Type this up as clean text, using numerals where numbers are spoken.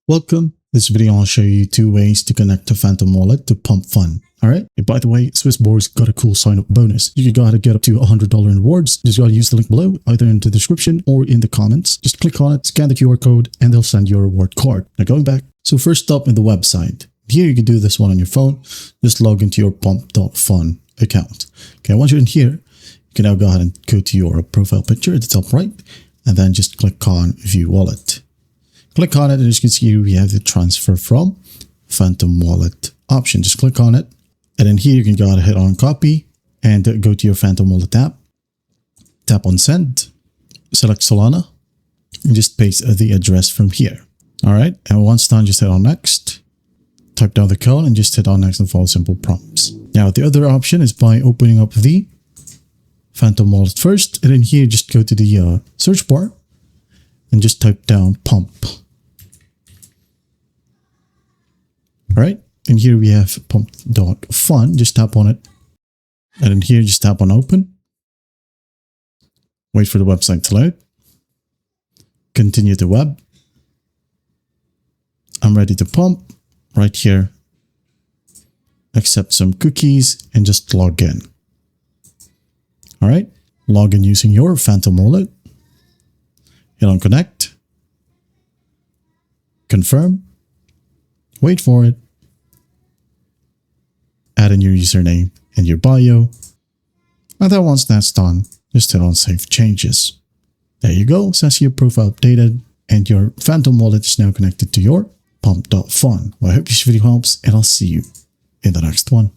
Welcome. This video I'll show you 2 ways to connect a Phantom wallet to pump fun. Alright, and by the way, Swissborg's got a cool sign-up bonus. You can go ahead and get up to $100 in rewards. Just gotta use the link below, either in the description or in the comments. Just click on it, scan the QR code, and they'll send you a reward card. Now going back, so first up in the website. Here you can do this one on your phone. Just log into your pump.fun account. Okay, once you're in here, you can now go ahead and go to your profile picture at the top right, and then just click on View Wallet. Click on it, and as you can see, we have the transfer from Phantom Wallet option. Just click on it, and then here you can go ahead and hit on copy and go to your Phantom Wallet app. Tap on send, select Solana, and just paste the address from here. All right, and once done, just hit on next. Type down the code and just hit on next and follow simple prompts. Now, the other option is by opening up the Phantom Wallet first, and then here just go to the search bar and just type down pump. All right, and here we have pump.fun. Just tap on it, and then here just tap on open. Wait for the website to load. Continue the web. I'm ready to pump. Right here, accept some cookies and just log in. All right, log in using your Phantom wallet. Hit on connect, confirm, wait for it, add in your username and your bio, and then once that's done, just hit on save changes. There you go, says your profile updated and your Phantom wallet is now connected to your pump.fun. Well, I hope this video helps, and I'll see you in the next one.